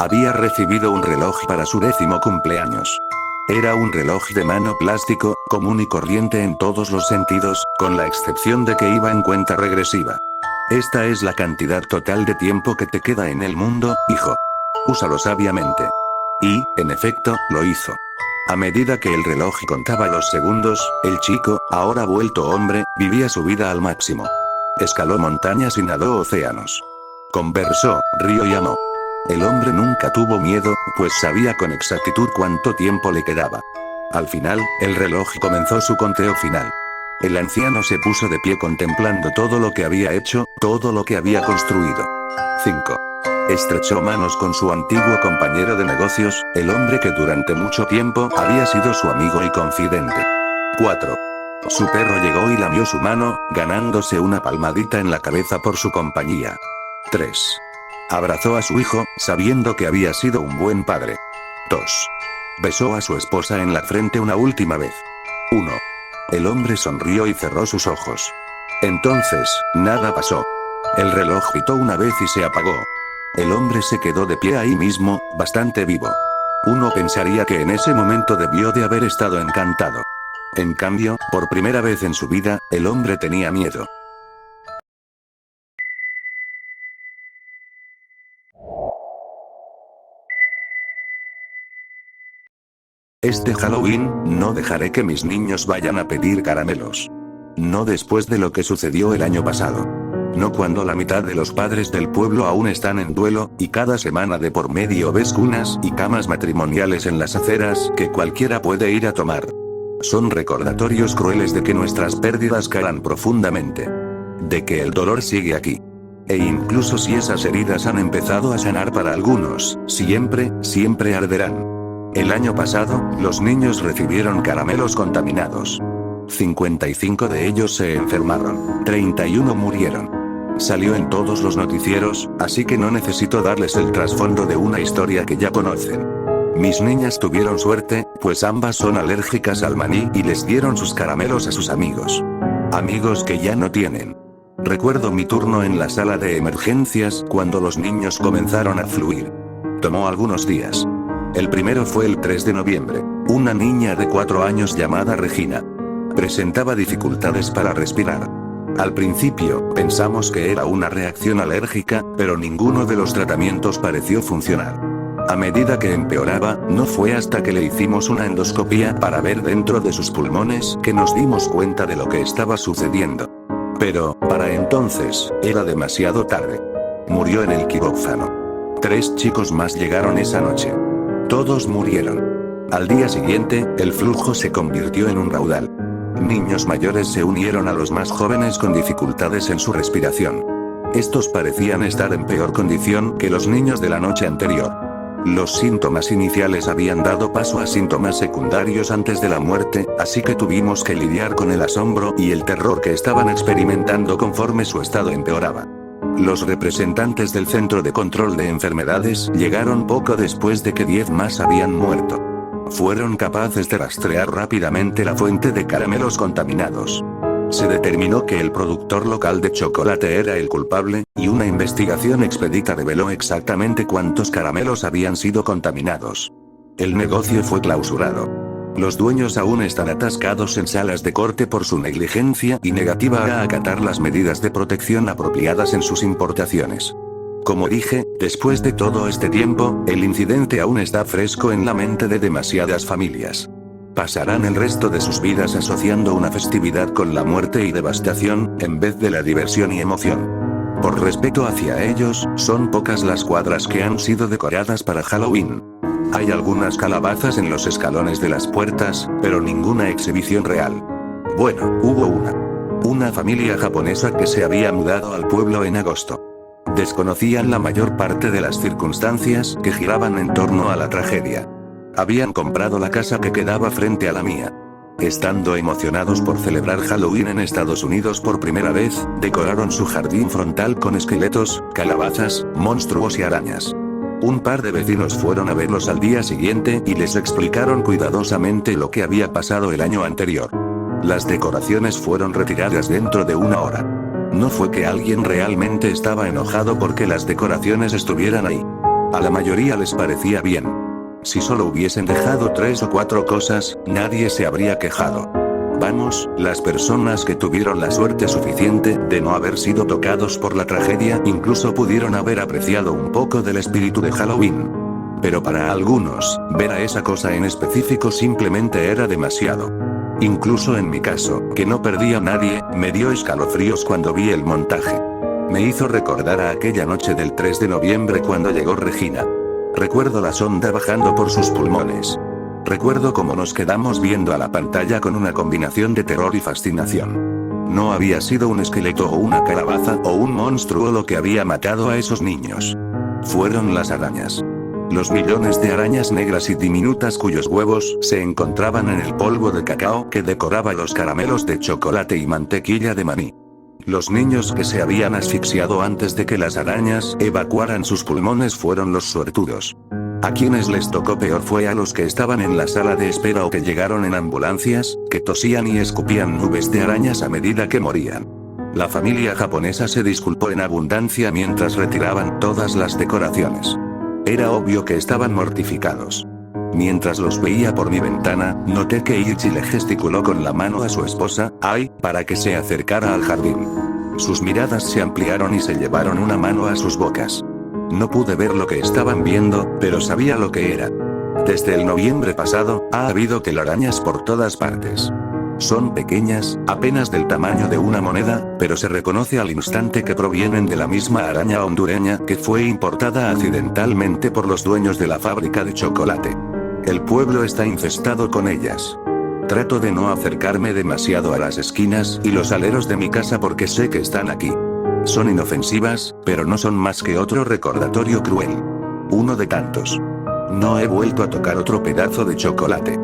Había recibido un reloj para su 10º cumpleaños. Era un reloj de mano plástico, común y corriente en todos los sentidos, con la excepción de que iba en cuenta regresiva. Esta es la cantidad total de tiempo que te queda en el mundo, hijo. Úsalo sabiamente. Y, en efecto, lo hizo. A medida que el reloj contaba los segundos, el chico, ahora vuelto hombre, vivía su vida al máximo. Escaló montañas y nadó océanos. Conversó, rió y amó. El hombre nunca tuvo miedo, pues sabía con exactitud cuánto tiempo le quedaba. Al final, el reloj comenzó su conteo final. El anciano se puso de pie contemplando todo lo que había hecho, todo lo que había construido. 5. Estrechó manos con su antiguo compañero de negocios, el hombre que durante mucho tiempo había sido su amigo y confidente. 4. Su perro llegó y lamió su mano, ganándose una palmadita en la cabeza por su compañía. 3. Abrazó a su hijo, sabiendo que había sido un buen padre. 2. Besó a su esposa en la frente una última vez. 1. El hombre sonrió y cerró sus ojos. Entonces, nada pasó. El reloj pitó una vez y se apagó. El hombre se quedó de pie ahí mismo, bastante vivo. Uno pensaría que en ese momento debió de haber estado encantado. En cambio, por primera vez en su vida, el hombre tenía miedo. Este Halloween, no dejaré que mis niños vayan a pedir caramelos. No después de lo que sucedió el año pasado. No cuando la mitad de los padres del pueblo aún están en duelo, y cada semana de por medio ves cunas y camas matrimoniales en las aceras que cualquiera puede ir a tomar. Son recordatorios crueles de que nuestras pérdidas calan profundamente. De que el dolor sigue aquí. E incluso si esas heridas han empezado a sanar para algunos, siempre arderán. El año pasado, los niños recibieron caramelos contaminados. 55 de ellos se enfermaron, 31 murieron. Salió en todos los noticieros, así que no necesito darles el trasfondo de una historia que ya conocen. Mis niñas tuvieron suerte, pues ambas son alérgicas al maní y les dieron sus caramelos a sus amigos. Amigos que ya no tienen. Recuerdo mi turno en la sala de emergencias cuando los niños comenzaron a fluir. Tomó algunos días. El primero fue el 3 de noviembre. Una niña de 4 años llamada Regina. Presentaba dificultades para respirar. Al principio, pensamos que era una reacción alérgica, pero ninguno de los tratamientos pareció funcionar. A medida que empeoraba, no fue hasta que le hicimos una endoscopía para ver dentro de sus pulmones que nos dimos cuenta de lo que estaba sucediendo. Pero, para entonces, era demasiado tarde. Murió en el quirófano. 3 chicos más llegaron esa noche. Todos murieron. Al día siguiente, el flujo se convirtió en un raudal. Niños mayores se unieron a los más jóvenes con dificultades en su respiración. Estos parecían estar en peor condición que los niños de la noche anterior. Los síntomas iniciales habían dado paso a síntomas secundarios antes de la muerte, así que tuvimos que lidiar con el asombro y el terror que estaban experimentando conforme su estado empeoraba. Los representantes del Centro de Control de Enfermedades llegaron poco después de que 10 más habían muerto. Fueron capaces de rastrear rápidamente la fuente de caramelos contaminados. Se determinó que el productor local de chocolate era el culpable, y una investigación expedita reveló exactamente cuántos caramelos habían sido contaminados. El negocio fue clausurado. Los dueños aún están atascados en salas de corte por su negligencia y negativa a acatar las medidas de protección apropiadas en sus importaciones. Como dije, después de todo este tiempo, el incidente aún está fresco en la mente de demasiadas familias. Pasarán el resto de sus vidas asociando una festividad con la muerte y devastación, en vez de la diversión y emoción. Por respeto hacia ellos, son pocas las cuadras que han sido decoradas para Halloween. Hay algunas calabazas en los escalones de las puertas, pero ninguna exhibición real. Bueno, hubo una familia japonesa que se había mudado al pueblo en agosto. Desconocían la mayor parte de las circunstancias que giraban en torno a la tragedia. Habían comprado la casa que quedaba frente a la mía. Estando emocionados por celebrar Halloween en Estados Unidos por primera vez, decoraron su jardín frontal con esqueletos, calabazas, monstruos y arañas. Un par de vecinos fueron a verlos al día siguiente y les explicaron cuidadosamente lo que había pasado el año anterior. Las decoraciones fueron retiradas dentro de 1 hora. No fue que alguien realmente estaba enojado porque las decoraciones estuvieran ahí. A la mayoría les parecía bien. Si solo hubiesen dejado 3 o 4 cosas, nadie se habría quejado. Vamos, las personas que tuvieron la suerte suficiente de no haber sido tocados por la tragedia incluso pudieron haber apreciado un poco del espíritu de Halloween. Pero para algunos, ver a esa cosa en específico simplemente era demasiado. Incluso en mi caso, que no perdí a nadie, me dio escalofríos cuando vi el montaje. Me hizo recordar a aquella noche del 3 de noviembre cuando llegó Regina. Recuerdo la sonda bajando por sus pulmones. Recuerdo cómo nos quedamos viendo a la pantalla con una combinación de terror y fascinación. No había sido un esqueleto o una calabaza o un monstruo lo que había matado a esos niños. Fueron las arañas. Los millones de arañas negras y diminutas cuyos huevos se encontraban en el polvo de cacao que decoraba los caramelos de chocolate y mantequilla de maní. Los niños que se habían asfixiado antes de que las arañas evacuaran sus pulmones fueron los suertudos. A quienes les tocó peor fue a los que estaban en la sala de espera o que llegaron en ambulancias, que tosían y escupían nubes de arañas a medida que morían. La familia japonesa se disculpó en abundancia mientras retiraban todas las decoraciones. Era obvio que estaban mortificados. Mientras los veía por mi ventana, noté que Ichi le gesticuló con la mano a su esposa, Ai, para que se acercara al jardín. Sus miradas se ampliaron y se llevaron una mano a sus bocas. No pude ver lo que estaban viendo, pero sabía lo que era. Desde el noviembre pasado, ha habido telarañas por todas partes. Son pequeñas, apenas del tamaño de una moneda, pero se reconoce al instante que provienen de la misma araña hondureña que fue importada accidentalmente por los dueños de la fábrica de chocolate. El pueblo está infestado con ellas. Trato de no acercarme demasiado a las esquinas y los aleros de mi casa porque sé que están aquí. Son inofensivas, pero no son más que otro recordatorio cruel. Uno de tantos. No he vuelto a tocar otro pedazo de chocolate.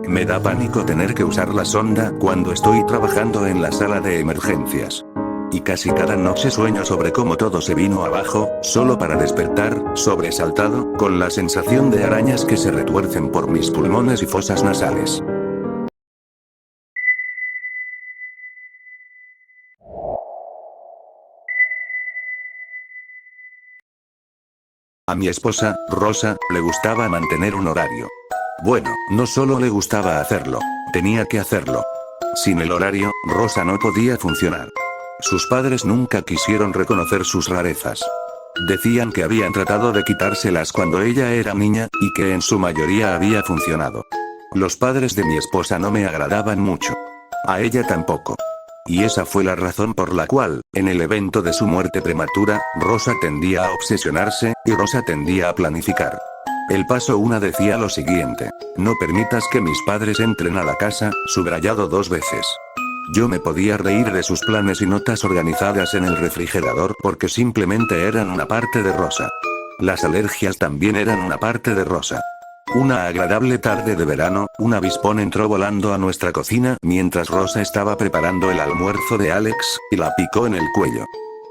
Me da pánico tener que usar la sonda cuando estoy trabajando en la sala de emergencias. Y casi cada noche sueño sobre cómo todo se vino abajo, solo para despertar, sobresaltado, con la sensación de arañas que se retuercen por mis pulmones y fosas nasales. A mi esposa, Rosa, le gustaba mantener un horario. Bueno, no solo le gustaba hacerlo, tenía que hacerlo. Sin el horario, Rosa no podía funcionar. Sus padres nunca quisieron reconocer sus rarezas. Decían que habían tratado de quitárselas cuando ella era niña, y que en su mayoría había funcionado. Los padres de mi esposa no me agradaban mucho. A ella tampoco. Y esa fue la razón por la cual, en el evento de su muerte prematura, Rosa tendía a obsesionarse, y Rosa tendía a planificar. El paso 1 decía lo siguiente: no permitas que mis padres entren a la casa, subrayado 2 veces. Yo me podía reír de sus planes y notas organizadas en el refrigerador porque simplemente eran una parte de Rosa. Las alergias también eran una parte de Rosa. Una agradable tarde de verano, un avispón entró volando a nuestra cocina mientras Rosa estaba preparando el almuerzo de Alex, y la picó en el cuello.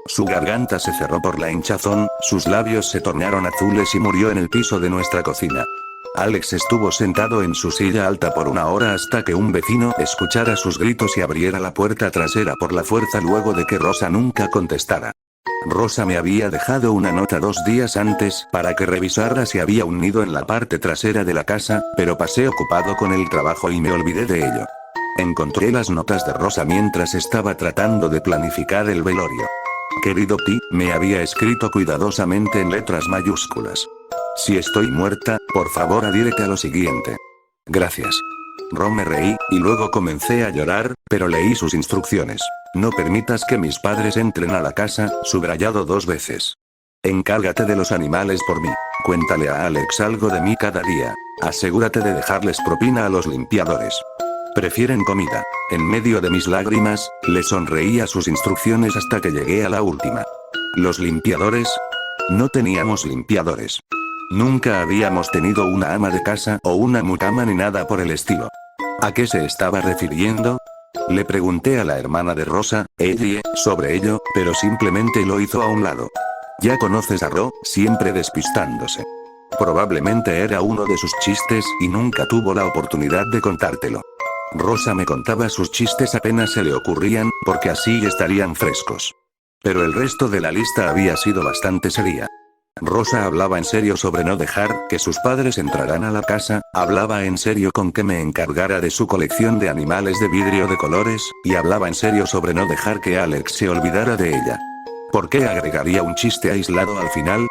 Su garganta se cerró por la hinchazón, sus labios se tornaron azules y murió en el piso de nuestra cocina. Alex estuvo sentado en su silla alta por 1 hora hasta que un vecino escuchara sus gritos y abriera la puerta trasera por la fuerza luego de que Rosa nunca contestara. Rosa me había dejado una nota 2 días antes para que revisara si había un nido en la parte trasera de la casa, pero pasé ocupado con el trabajo y me olvidé de ello. Encontré las notas de Rosa mientras estaba tratando de planificar el velorio. Querido Ti, me había escrito cuidadosamente en letras mayúsculas. Si estoy muerta, por favor adhiérete a lo siguiente. Gracias. Me reí, y luego comencé a llorar, pero leí sus instrucciones. No permitas que mis padres entren a la casa, subrayado 2 veces. Encárgate de los animales por mí. Cuéntale a Alex algo de mí cada día. Asegúrate de dejarles propina a los limpiadores. Prefieren comida. En medio de mis lágrimas, le sonreí a sus instrucciones hasta que llegué a la última. ¿Los limpiadores? No teníamos limpiadores. Nunca habíamos tenido una ama de casa o una mucama ni nada por el estilo. ¿A qué se estaba refiriendo? Le pregunté a la hermana de Rosa, Ellie, sobre ello, pero simplemente lo hizo a un lado. Ya conoces a Ro, siempre despistándose. Probablemente era uno de sus chistes y nunca tuvo la oportunidad de contártelo. Rosa me contaba sus chistes apenas se le ocurrían, porque así estarían frescos. Pero el resto de la lista había sido bastante seria. Rosa hablaba en serio sobre no dejar que sus padres entraran a la casa, hablaba en serio con que me encargara de su colección de animales de vidrio de colores, y hablaba en serio sobre no dejar que Alex se olvidara de ella. ¿Por qué agregaría un chiste aislado al final?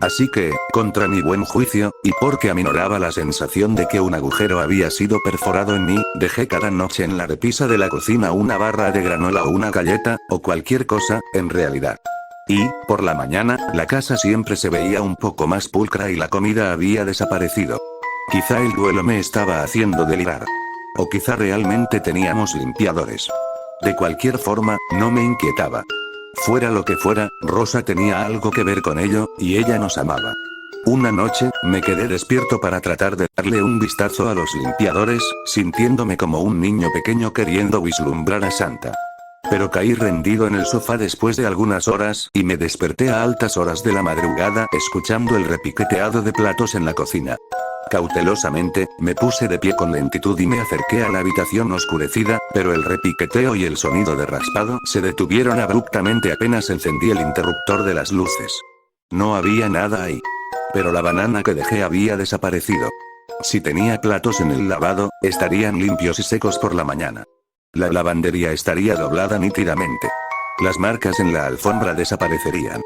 Así que, contra mi buen juicio, y porque aminoraba la sensación de que un agujero había sido perforado en mí, dejé cada noche en la repisa de la cocina una barra de granola o una galleta, o cualquier cosa, en realidad. Y, por la mañana, la casa siempre se veía un poco más pulcra y la comida había desaparecido. Quizá el duelo me estaba haciendo delirar. O quizá realmente teníamos limpiadores. De cualquier forma, no me inquietaba. Fuera lo que fuera, Rosa tenía algo que ver con ello, y ella nos amaba. Una noche, me quedé despierto para tratar de darle un vistazo a los limpiadores, sintiéndome como un niño pequeño queriendo vislumbrar a Santa. Pero caí rendido en el sofá después de algunas horas, y me desperté a altas horas de la madrugada, escuchando el repiqueteado de platos en la cocina. Cautelosamente, me puse de pie con lentitud y me acerqué a la habitación oscurecida, pero el repiqueteo y el sonido de raspado se detuvieron abruptamente apenas encendí el interruptor de las luces. No había nada ahí. Pero la banana que dejé había desaparecido. Si tenía platos en el lavado, estarían limpios y secos por la mañana. La lavandería estaría doblada nítidamente. Las marcas en la alfombra desaparecerían.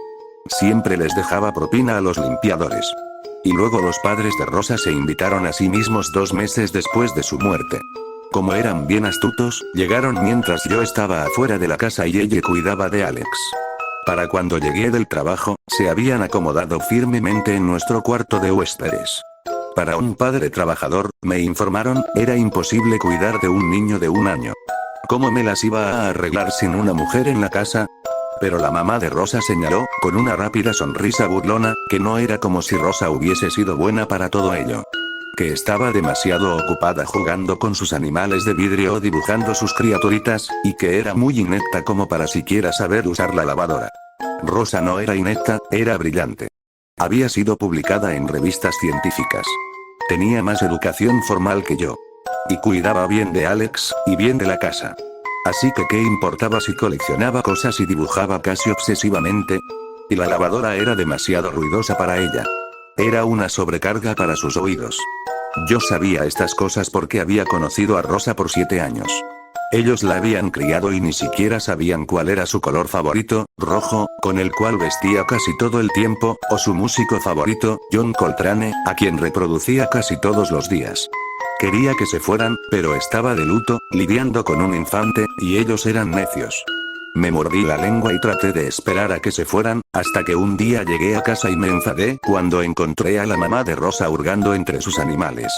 Siempre les dejaba propina a los limpiadores. Y luego los padres de Rosa se invitaron a sí mismos 2 meses después de su muerte. Como eran bien astutos, llegaron mientras yo estaba afuera de la casa y ella cuidaba de Alex. Para cuando llegué del trabajo, se habían acomodado firmemente en nuestro cuarto de huéspedes. Para un padre trabajador, me informaron, era imposible cuidar de un niño de 1 año. ¿Cómo me las iba a arreglar sin una mujer en la casa? Pero la mamá de Rosa señaló, con una rápida sonrisa burlona, que no era como si Rosa hubiese sido buena para todo ello. Que estaba demasiado ocupada jugando con sus animales de vidrio o dibujando sus criaturitas, y que era muy inepta como para siquiera saber usar la lavadora. Rosa no era inepta, era brillante. Había sido publicada en revistas científicas. Tenía más educación formal que yo. Y cuidaba bien de Alex, y bien de la casa. Así que ¿qué importaba si coleccionaba cosas y dibujaba casi obsesivamente? Y la lavadora era demasiado ruidosa para ella. Era una sobrecarga para sus oídos. Yo sabía estas cosas porque había conocido a Rosa por 7 años. Ellos la habían criado y ni siquiera sabían cuál era su color favorito, rojo, con el cual vestía casi todo el tiempo, o su músico favorito, John Coltrane, a quien reproducía casi todos los días. Quería que se fueran, pero estaba de luto, lidiando con un infante, y ellos eran necios. Me mordí la lengua y traté de esperar a que se fueran, hasta que un día llegué a casa y me enfadé cuando encontré a la mamá de Rosa hurgando entre sus animales.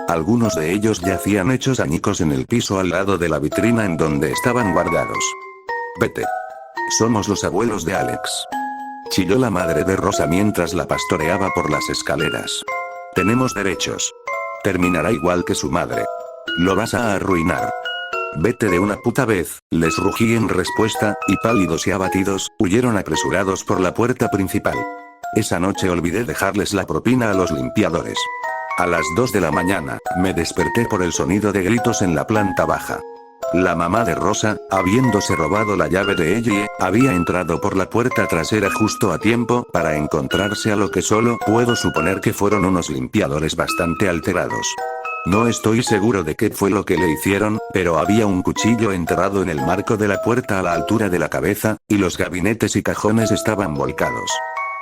Algunos de ellos yacían hechos añicos en el piso al lado de la vitrina en donde estaban guardados. Vete. Somos los abuelos de Alex. Chilló la madre de Rosa mientras la pastoreaba por las escaleras. Tenemos derechos. Terminará igual que su madre. Lo vas a arruinar. Vete de una puta vez, les rugí en respuesta, y pálidos y abatidos, huyeron apresurados por la puerta principal. Esa noche olvidé dejarles la propina a los limpiadores. A las 2 de la mañana, me desperté por el sonido de gritos en la planta baja. La mamá de Rosa, habiéndose robado la llave de ella, había entrado por la puerta trasera justo a tiempo para encontrarse a lo que solo puedo suponer que fueron unos limpiadores bastante alterados. No estoy seguro de qué fue lo que le hicieron, pero había un cuchillo enterrado en el marco de la puerta a la altura de la cabeza, y los gabinetes y cajones estaban volcados.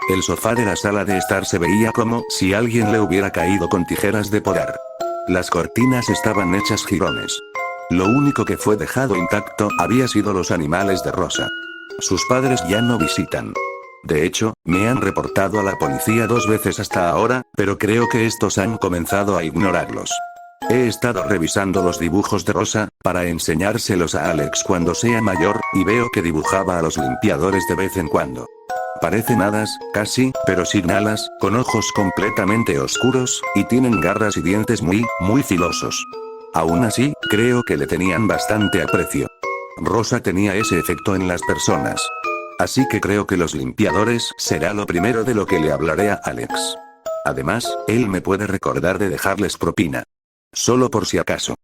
El sofá de la sala de estar se veía como si alguien le hubiera caído con tijeras de podar. Las cortinas estaban hechas jirones. Lo único que fue dejado intacto había sido los animales de Rosa. Sus padres ya no visitan. De hecho, me han reportado a la policía 2 veces hasta ahora, pero creo que estos han comenzado a ignorarlos. He estado revisando los dibujos de Rosa, para enseñárselos a Alex cuando sea mayor, y veo que dibujaba a los limpiadores de vez en cuando. Parecen hadas, casi, pero sin alas, con ojos completamente oscuros, y tienen garras y dientes muy filosos. Aún así, creo que le tenían bastante aprecio. Rosa tenía ese efecto en las personas. Así que creo que los limpiadores será lo primero de lo que le hablaré a Alex. Además, él me puede recordar de dejarles propina. Solo por si acaso.